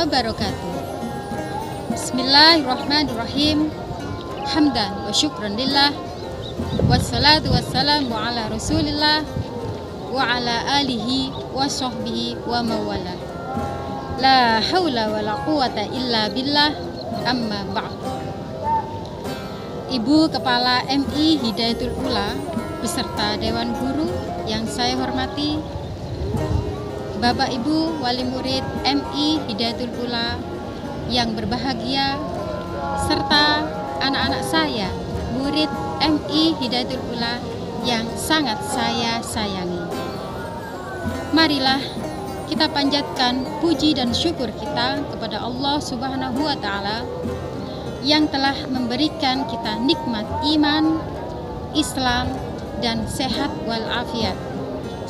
wabarakatuh. Bismillahirrahmanirrahim. Hamdan wa syukran lillah. Wassalatu wassalamu ala rasulillah wa ala alihi wa sahbihi wa mawala. La hawla wa la quwata illa billah. Amma ba'd. Ibu Kepala MI Hidayatul Ula beserta Dewan Guru yang saya hormati, Bapak Ibu Wali Murid MI Hidayatul Ula yang berbahagia, serta anak-anak saya, murid MI Hidayatul Ula yang sangat saya sayangi. Marilah kita panjatkan puji dan syukur kita kepada Allah Subhanahu wa Ta'ala yang telah memberikan kita nikmat iman, Islam, dan sehat walafiat,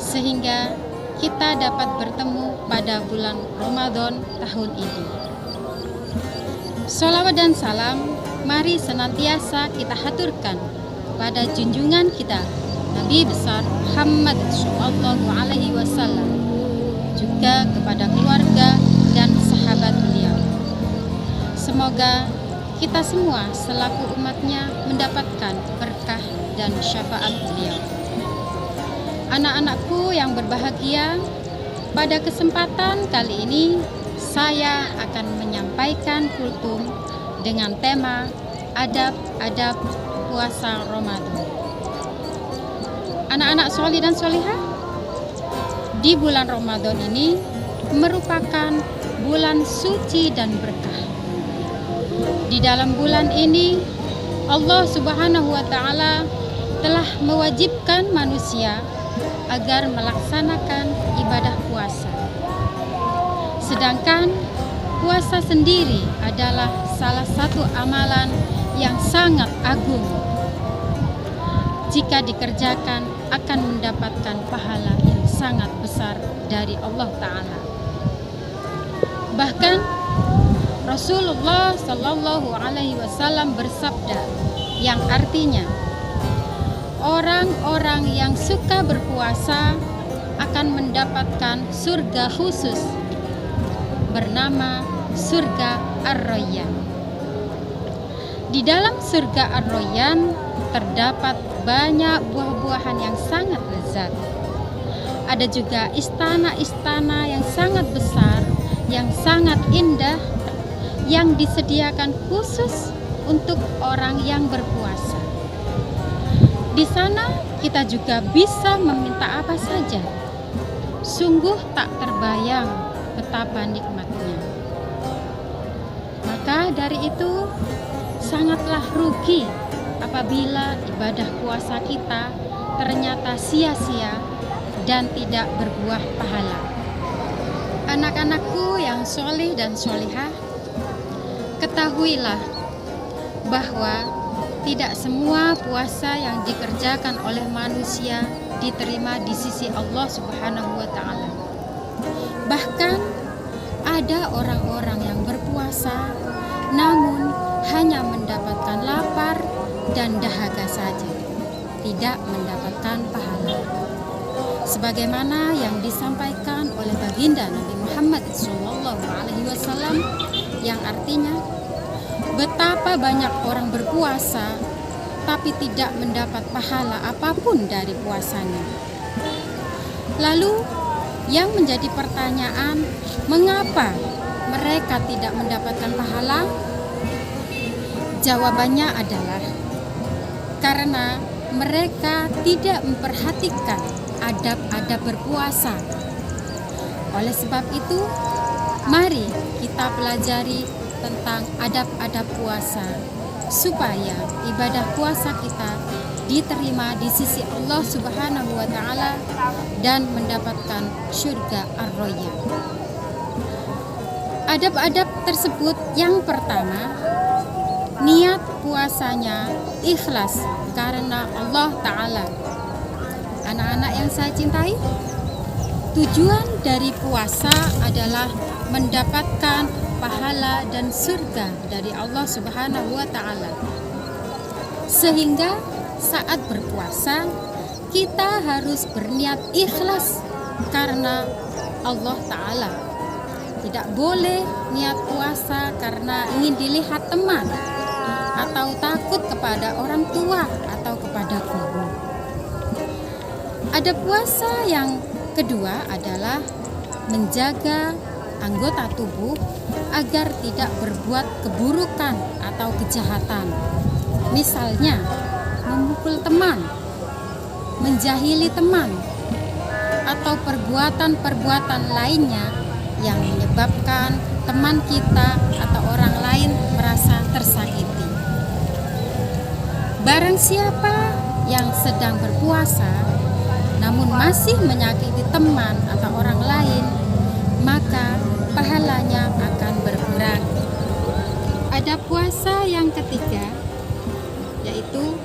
sehingga kita dapat bertemu pada bulan Ramadan tahun ini. Sholawat dan salam mari senantiasa kita haturkan pada junjungan kita Nabi besar Muhammad sallallahu alaihi wasallam, juga kepada keluarga dan sahabat beliau. Semoga kita semua selaku umatnya mendapatkan berkah dan syafaat beliau. Anak-anakku yang berbahagia, pada kesempatan kali ini saya akan menyampaikan kultum dengan tema adab-adab puasa Ramadan. Anak-anak sholih dan sholihah, di bulan Ramadan ini merupakan bulan suci dan berkah. Di dalam bulan ini Allah Subhanahu wa Ta'ala telah mewajibkan manusia agar melaksanakan ibadah puasa. Sedangkan puasa sendiri adalah salah satu amalan yang sangat agung. Jika dikerjakan akan mendapatkan pahala yang sangat besar dari Allah Ta'ala. Bahkan Rasulullah Sallallahu Alaihi Wasallam bersabda yang artinya, orang-orang yang suka berpuasa akan mendapatkan surga khusus bernama surga Ar-Rayyan. Di dalam surga Ar-Rayyan terdapat banyak buah-buahan yang sangat lezat. Ada juga istana-istana yang sangat besar, yang sangat indah, yang disediakan khusus untuk orang yang berpuasa. Di sana kita juga bisa meminta apa saja. Sungguh tak terbayang betapa nikmatnya. Maka dari itu sangatlah rugi apabila ibadah puasa kita ternyata sia-sia dan tidak berbuah pahala. Anak-anakku yang sholih dan sholihah, ketahuilah bahwa tidak semua puasa yang dikerjakan oleh manusia diterima di sisi Allah Subhanahu wa Ta'ala. Bahkan ada orang-orang yang berpuasa namun hanya mendapatkan lapar dan dahaga saja, tidak mendapatkan pahala. Sebagaimana yang disampaikan oleh baginda Nabi Muhammad SAW, yang artinya, betapa banyak orang berpuasa tapi tidak mendapat pahala apapun dari puasanya. Lalu yang menjadi pertanyaan, mengapa mereka tidak mendapatkan pahala? Jawabannya adalah karena mereka tidak memperhatikan adab-adab berpuasa. Oleh sebab itu, mari kita pelajari tentang adab-adab puasa supaya ibadah puasa kita diterima di sisi Allah Subhanahu wa Ta'ala dan mendapatkan surga Ar-Rayyan. Adab-adab tersebut, yang pertama, niat puasanya ikhlas karena Allah Ta'ala. Anak-anak yang saya cintai, tujuan dari puasa adalah mendapatkan pahala dan surga dari Allah Subhanahu wa Ta'ala. Sehingga saat berpuasa kita harus berniat ikhlas karena Allah Ta'ala. Tidak boleh niat puasa karena ingin dilihat teman atau takut kepada orang tua atau kepada guru. Ada puasa yang kedua adalah menjaga anggota tubuh agar tidak berbuat keburukan atau kejahatan. Misalnya, memukul teman, menjahili teman, atau perbuatan-perbuatan lainnya yang menyebabkan teman kita atau orang lain merasa tersakiti. Barang siapa yang sedang berpuasa namun masih menyakiti teman atau orang lain, maka pahalanya akan berkurang. Ada puasa yang ketiga, yaitu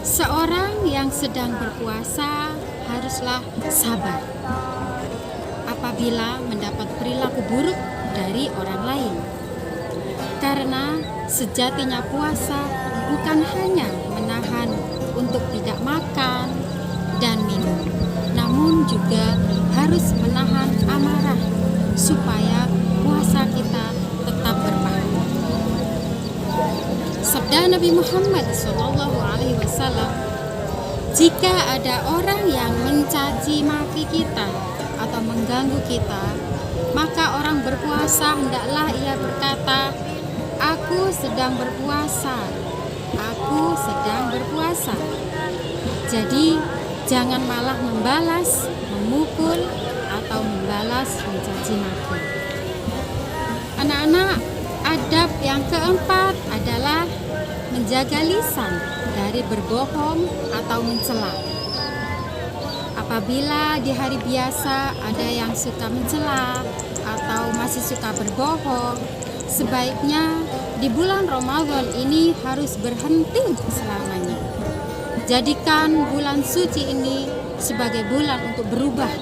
seorang yang sedang berpuasa haruslah sabar apabila mendapat perilaku buruk dari orang lain. Karena sejatinya puasa bukan hanya menahan untuk tidak makan dan minum, namun juga harus menahan amarah supaya puasa kita tetap berpahala. Sabda Nabi Muhammad SAW, jika ada orang yang mencaci maki kita atau mengganggu kita, maka orang berpuasa hendaklah ia berkata, "Aku sedang berpuasa, aku sedang berpuasa." Jadi jangan malah membalas, memukul, atau membalas mencaci maki. Anak-anak, adab yang keempat adalah menjaga lisan dari berbohong atau mencela. Apabila di hari biasa ada yang suka mencela atau masih suka berbohong, sebaiknya di bulan Ramadan ini harus berhenti untuk selamanya. Jadikan bulan suci ini sebagai bulan untuk berubah.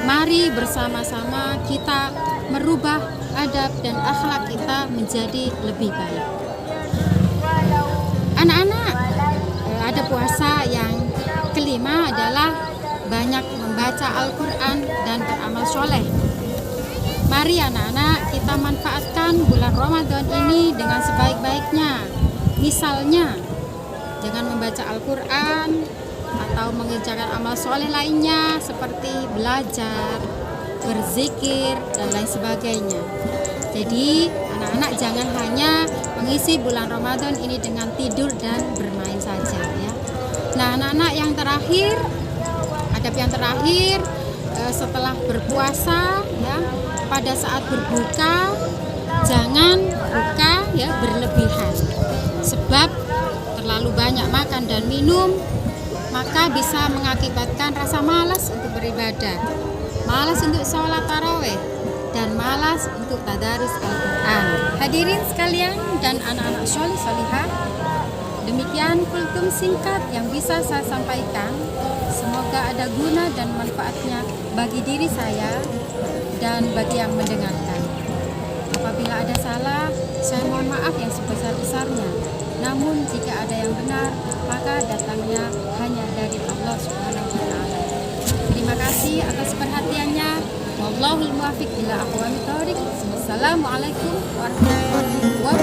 Mari bersama-sama kita merubah adab dan akhlak kita menjadi lebih baik. Anak-anak, ada puasa yang kelima adalah banyak membaca Al-Quran dan beramal soleh. Mari anak-anak kita manfaatkan bulan Ramadan ini dengan sebaik-baiknya. Misalnya dengan membaca Al-Quran atau mengerjakan amal soleh lainnya seperti belajar, berzikir, dan lain sebagainya. Jadi anak-anak jangan hanya mengisi bulan Ramadan ini dengan tidur dan bermain saja ya. Nah anak-anak, yang terakhir, adab yang terakhir setelah berpuasa ya, pada saat berbuka jangan buka ya berlebihan, sebab terlalu banyak makan dan minum maka bisa mengakibatkan rasa malas untuk beribadah, malas untuk sholat tarawih, dan malas untuk tadarus Al-Quran. Hadirin sekalian dan anak-anak sholih sholihah, demikian kultum singkat yang bisa saya sampaikan. Semoga ada guna dan manfaatnya bagi diri saya dan bagi yang mendengarkan. Apabila ada salah, saya mohon maaf yang sebesar-besarnya. Namun jika ada yang benar, maka datangnya hanya dari Allah Subhanahu wa taala. Terima kasih atas perhatiannya. Wallahul muwaffiq ila aqwamit thoriq. Wassalamualaikum warahmatullahi wabarakatuh.